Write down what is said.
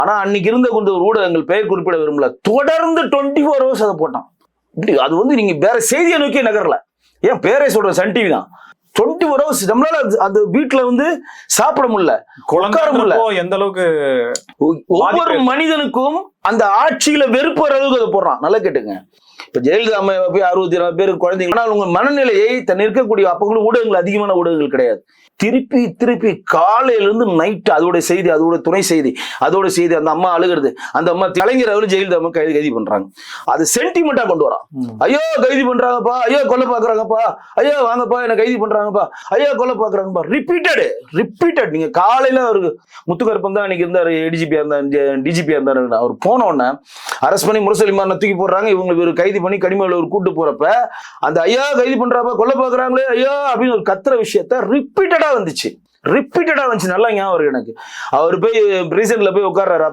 ஆனா அன்னைக்கு இருந்த கொஞ்சம் ஊடகங்கள் பெயர் குறிப்பிட விரும்பல, தொடர்ந்து 24 hours அதை போட்டான். இப்படி அது வந்து நீங்க வேற செய்தியை நோக்கி நகரல. ஏன் பேரை சொல்ற சன் டிவி தான். 24 hours நம்மளால அந்த வீட்டுல வந்து சாப்பிட முடியல, உட்கார முடியல. எந்த அளவுக்கு ஒவ்வொரு மனிதனுக்கும் அந்த ஆட்சியில வெறுப்பு வர அளவுக்கு அதை போடுறான். நல்லா கேட்டுங்க. இப்ப ஜெயலலிதா அம்மா போய் 64 பேர் குழந்தைங்க, ஆனால் உங்க மனநிலையை தன் இருக்கக்கூடிய அப்ப கூட ஊடகங்கள் அதிகமான ஊடகங்கள் கிடையாது. திருப்பி திருப்பி காலையில இருந்து நைட் அதோட செய்தி, அதோட துணை செய்தி, அதோட செய்தி, அந்த அம்மா அழுகிறது, அந்த அம்மா கலைஞர் அவரு ஜெயலலிதா அம்மா கைது பண்றாங்க. அது சென்டிமெண்டா கொண்டு வரான். ஐயோ கைது பண்றாங்கப்பா, ஐயோ கொல்ல பாக்குறாங்கப்பா, ஐயோ வாங்கப்பா என்ன கைது பண்றாங்கப்பா, ஐயோ கொல்ல பாக்குறாங்கப்பா. ரிப்பீட்டட். நீங்க காலையில அவருக்கு முத்துக்கருப்பன் தான் அன்னைக்கு இருந்தாரு, டிஜிபியா இருந்தாரு. அவர் போன உடனே அரெஸ்ட் பண்ணி முரசொலிமாரனை தூக்கி போடுறாங்க. இவங்க கைது பண்ணி கனிமொழி ஒரு கூட்டு போறப்ப அந்த ஐயா கைது பண்றாப்பா, கொல்ல பாக்குறாங்களே ஐயா அப்படின்னு ஒரு கத்துற விஷயத்த ரிப்பீட்டடா வந்துச்சு. நல்லா ஞாபகம் இருக்கு எனக்கு. அவர் போய் ரீசன்ட்ல போய் உட்கார்றாரு.